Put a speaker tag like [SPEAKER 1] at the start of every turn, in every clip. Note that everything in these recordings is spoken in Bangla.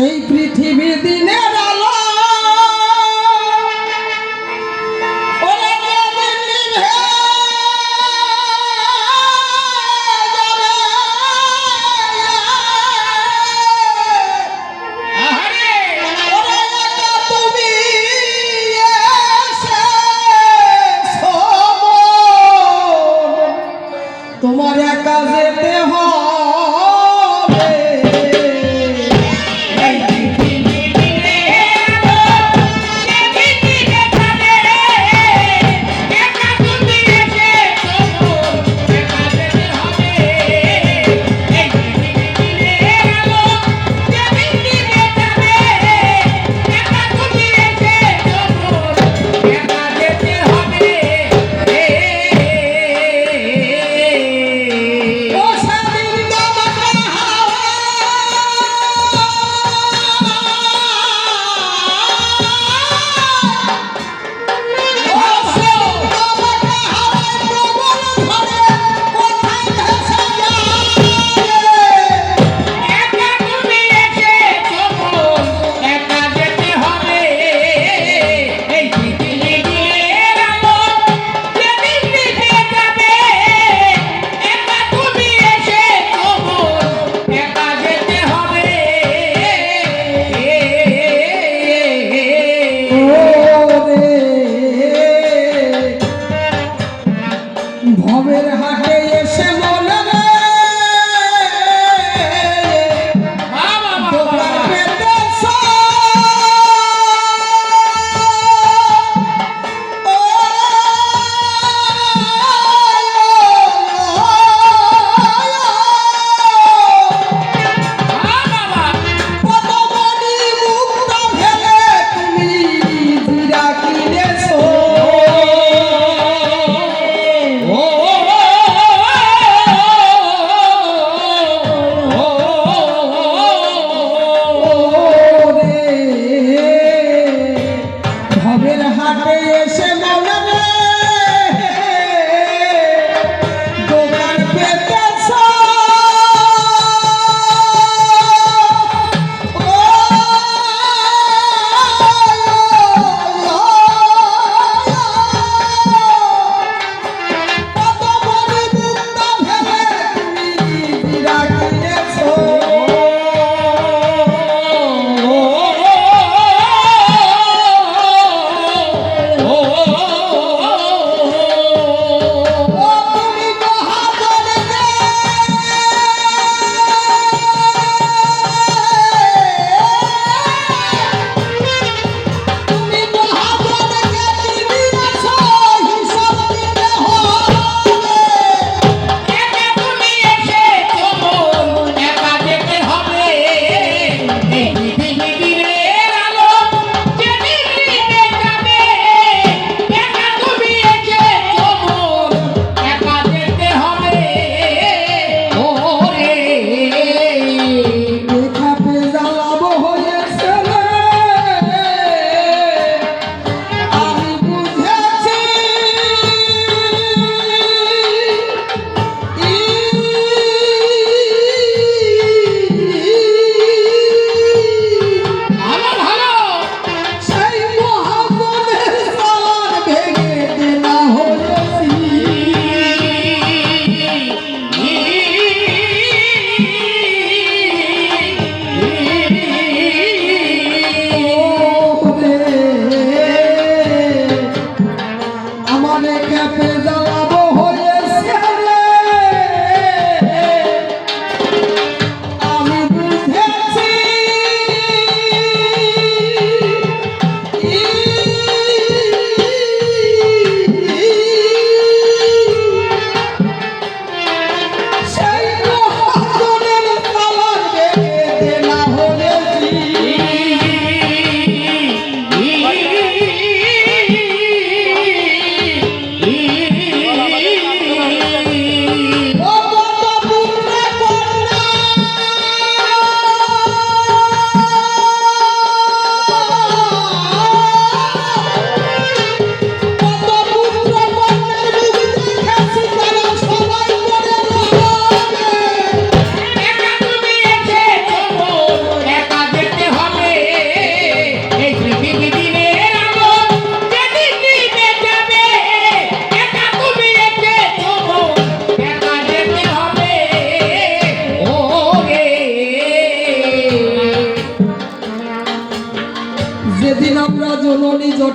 [SPEAKER 1] এই পৃথিবী দিনের আলো ওরে যেদিন নিভে যাবে, ওরে একা তুমি এসেছো মন, তোমার একা যেতে হবে।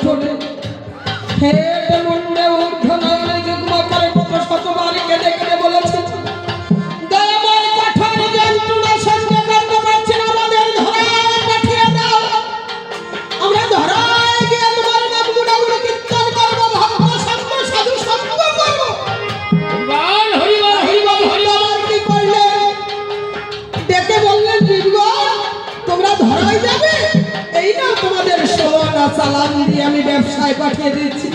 [SPEAKER 1] ঠোঁটে হেঁটে মুন্ডে ঊর্ধ্ব নয়নে যুগ্ম করে কত শতবার কেঁদে কেঁদে বলেছে, দয়াময় কঠোর যন্ত্রণা সহ্য করতে পারছি না, আমাদের ধরায় পাঠিয়ে দাও। আমরা ধরায় গিয়ে তোমার নাম গুণাগুণ কীর্তন করবো, ভক্ত সঙ্গ সাধু সঙ্গ করবো। কি করলে? ডেকে বললেন, জীবগণ তোমরা ধরাই যাবে, এই না তোমাদের সোনা চালান দিয়ে আমি ব্যবসায় পাঠিয়ে দিচ্ছি।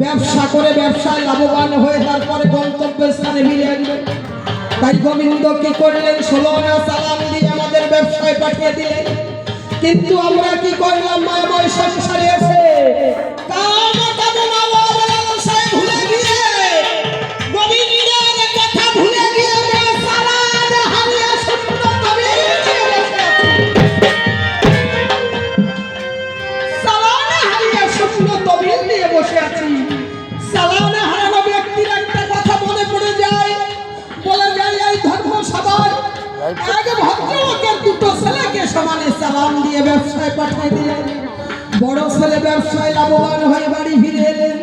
[SPEAKER 1] ব্যবসা করে ব্যবসায় লাভবান হয়ে তারপরে গন্তব্যস্থানে ফিরে আসবে। তাই গোবিন্দ কি করলেন, সোনা চালান দিয়ে আমাদের ব্যবসায় পাঠিয়ে দিলেন। কিন্তু আমরা কি করলাম, মায়াময় সংসারে এসে কাম কামনা লালসায় ভুলে গিয়ে, গোবিন্দের কথা ভুলে গিয়ে আমরা সালাদ হারিয়ে শূন্য তবিল নিয়ে বসে আছি। সালাদ হারিয়ে শূন্য তবিল নিয়ে বসে আছি। সালাদ হারানো ব্যক্তির একটা কথা মনে পড়ে যায়, বলে যায় এই ধর্মসভায় এক ভদ্রলোকের দুটো ছেলেকে সমানে সালাম দিয়ে ব্যবসায় পাঠিয়ে দিলেন। বড় ছেলে ব্যবসায় লাভবান হয়ে বাড়ি ফিরে এলেন।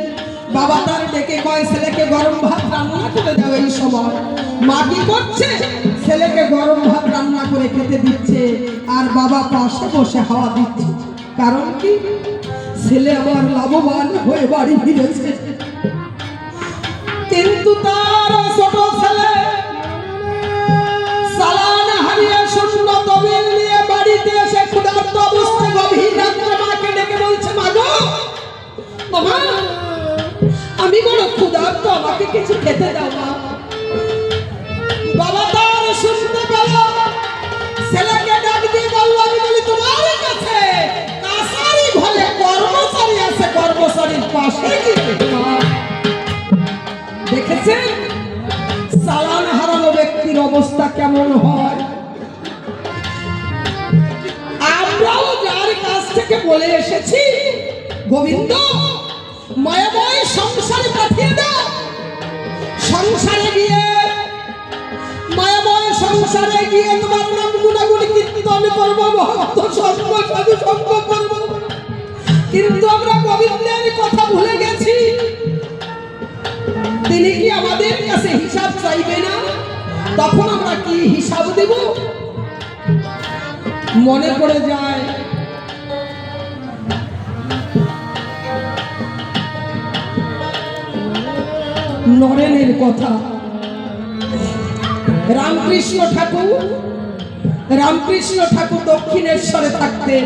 [SPEAKER 1] বাবা তার ডেকে কয়, ছেলেকে গরম ভাত রান্না করে দাও। এই সময় মা কি করছে, ছেলেকে গরম ভাত রান্না করে খেতে দিচ্ছে, আর বাবা পাশে বসে হাওয়া দিচ্ছে। কারণ কি, ছেলে আবার লাভবান হয়ে বাড়ি ফিরেছে। কিন্তু তার ছোট ছেলে সালান হারিয়ে শূন্য তবিল নিয়ে বাড়িতে এসে ক্ষুধার্ত অবস্থায় গভীর রাত্রে মাকে ডেকে বলছে, মা গো, মা আমি বড় ক্ষুধার্ত, আমাকে কিছু খেতে দাও মা। বাবা তার শুনতে পেল, ছেলেকে ডাক দিয়ে বলল, আমি বলি তোমার কাছে কাছারি ঘরে কর্মচারী আছে, কর্মচারীর পাশে গিয়ে দেখেছেন সালান হারানো ব্যক্তির অবস্থা কেমন হয়। আমরাও যার কাছ থেকে বলে এসেছি, গোবিন্দ মায়াময় সংসারে পাঠিয়ে দাও, সংসারে গিয়ে মায়াময় সংসারে গিয়ে তোমার নাম গুণাগুণ কীর্তন করবো, ভক্ত সঙ্গ সাধু সঙ্গ করবো। কিন্তু আমরা গোবিন্দের কথা ভুলে গেছি। তিনি কি আমাদের কাছে হিসাব চাইবে না? তখন আমরা কি হিসাব দেব? মনে পড়ে যায় নরেনের কথা। রামকৃষ্ণ ঠাকুর দক্ষিণেশ্বরে থাকতেন।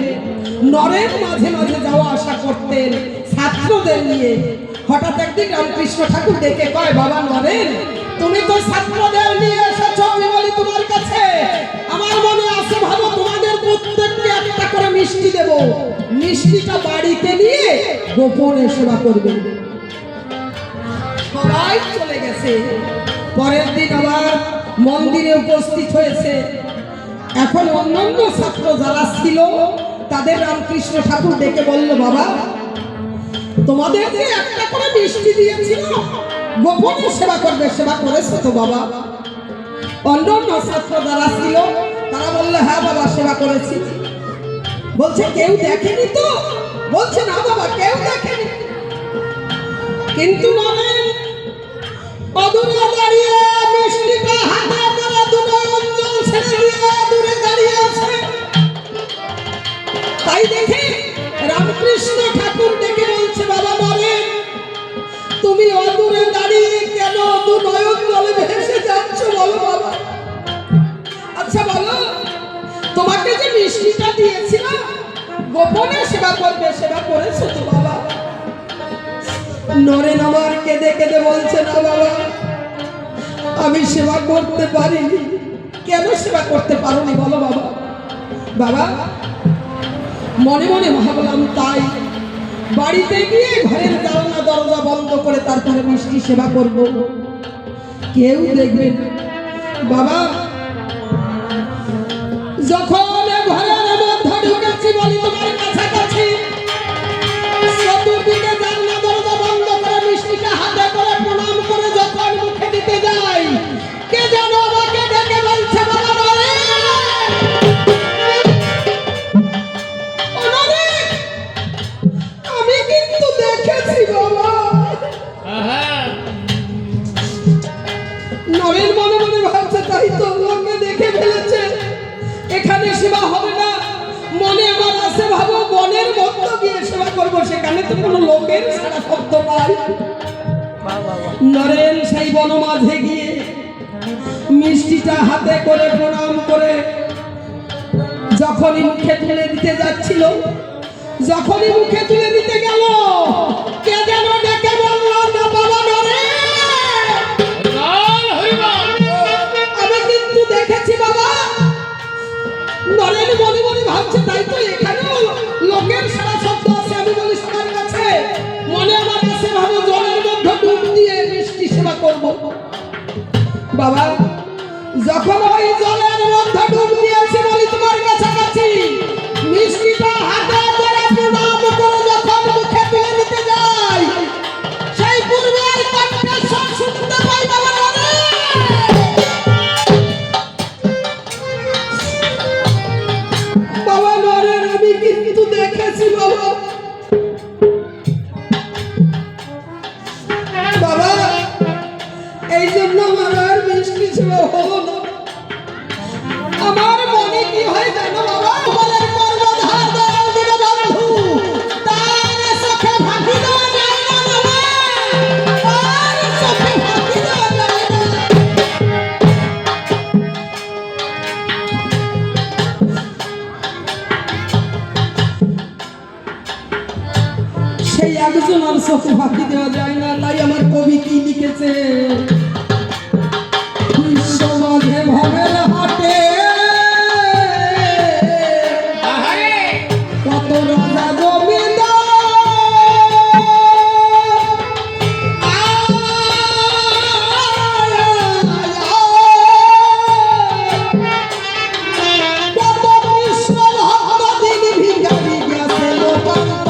[SPEAKER 1] নরেন মাঝে মাঝে যাওয়া আসা করতেন ছাত্রদের নিয়ে। হঠাৎ একদিন রামকৃষ্ণ ঠাকুর ডেকে কয়, বাবা নরেন, তুমি তো ছাত্রদের নিয়ে এসেছো, আমি বলি তোমার কাছে আমার মনে আছে, ভাবো তোমাদের প্রত্যেককে একটা করে মিষ্টি দেব, মিষ্টিটা বাড়িতে নিয়ে গোপনে সেবা করবে। সবাই চলে গেছে। পরের দিন আবার মন্দিরে উপস্থিত হয়েছে। এখন অন্যান্য ছাত্র যারা ছিল তাদের রামকৃষ্ণ ঠাকুর ডেকে বলল, বাবা তোমাদের যে একটা করে মিষ্টি দিয়েছিল, গোপনে সেবা করবে, সেবা করেছো তো বাবা? অন্যান্য ছাত্র যারা ছিল তারা বললো, হ্যাঁ বাবা সেবা করেছি। বলছে কেউ দেখেনি তো? বলছে না বাবা কেউ দেখেনি। কিন্তু নরেন অদূরে দাঁড়িয়ে মিষ্টিটা হাতে করে দুটো অঞ্চল ছেড়ে দিয়ে দূরে দাঁড়িয়ে আছে। তাই দেখে রামকৃষ্ণ ঠাকুর ডেকে বলছে, বাবা নরেন, তুমি অদূরে দাঁড়িয়ে কেন দু নয়ন জলে ভেসে যাচ্ছ বলো বাবা? আচ্ছা বলো, তোমাকে যে মিষ্টিটা দিয়েছিলাম গোপনে সেবা করবে, সেবা করেছো তো বাবা? নরেন আমার কেঁদে কেঁদে বলছে, না বাবা আমি সেবা করতে পারিনি। কেন সেবা করতে পারোনি বলো বাবা? বাবা মনে মনে ভাবলাম, তাই বাড়িতে গিয়ে ঘরের জানলা দরজা বন্ধ করে তারপরে মিষ্টি সেবা করব, কেউ দেখবে না। বাবা যখন ঘরের মধ্যে ঢুকেছি, বলি তোমার কাছাকাছি, চতুর্দিকে জানলা দরজা বন্ধ করে মিষ্টিটা হাতে করে প্রণাম করে যখন মুখে দিতে যাই, কে যেন আমাকে ডেকে বলছে, বাবা আমি তো কোনো লোকের সারা শব্দ নাই। নরেন সেই বন মাঝে গিয়ে মিষ্টিটা হাতে করে প্রণাম করে যখনই মুখে তুলে দিতে যাচ্ছিল, যখনই মুখে তুলে দিতে গেল, কে যেন ডেকে বলল, না বাবা নরেন, আমি কিন্তু দেখেছি বাবা। নরেন মনে মনে ভাবছে, তাই তো এখানেও লোকের সারা শব্দ আছে। আমি বলি সবার কাছে, মনে আমার কাছে ভাবো জলের মধ্যে ডুব দিয়ে মিষ্টি সেবা করবো। বাবা যখন ওই জলের মধ্যে ডুব দিয়েছি, বলি তোমার কাছাকাছি মিষ্টিটা হাতে করে প্রণাম করে যখন মুখে তুলে নিতে যাই, সেই পূর্বের কণ্ঠস্বর শুনতে পাই বাবা নরেন। বাবা নরেন, আমি কিন্তু দেখেছি বাবা। বাবা এই জন্য আমার আর মিষ্টি সেবা হলো না। আমার মনে কি হয় জানো বাবা, বলের পর্বত হাত ধরাও দিলে বন্ধু, তার চোখে ফাঁকি দেওয়া যায় না বাবা, তার চোখে ফাঁকি দেওয়া যায় না। সেই একজন আর চোখে ফাঁকি দেওয়া যায় না। তাই আমার কবি কি লিখেছে, সমাজে ভবের হাটে কত রাজা জমিদার, কত কৃষ্ণ ভক্ত দিন ভিখারি গেছে লোকান্তর।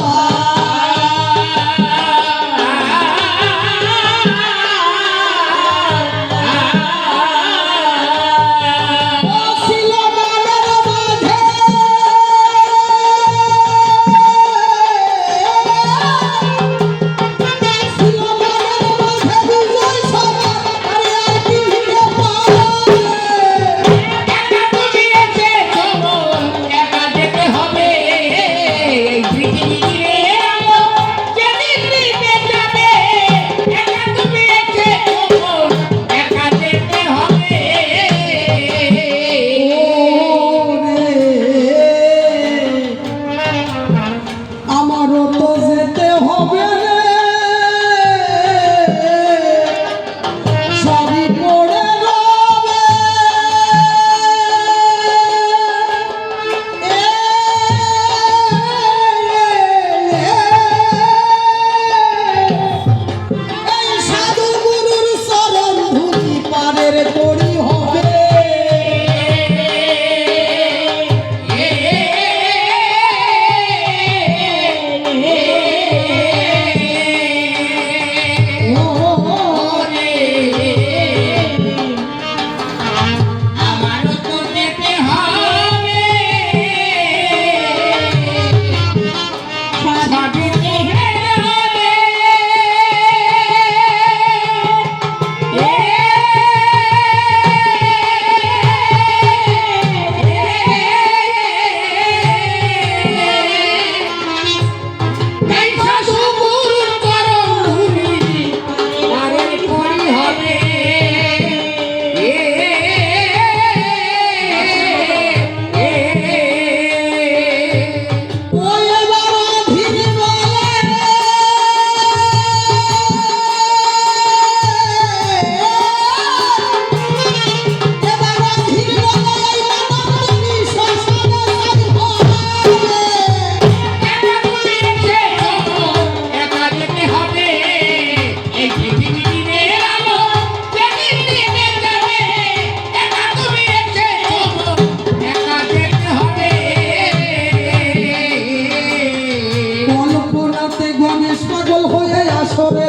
[SPEAKER 1] গণেশ পাগল হয়ে আসরে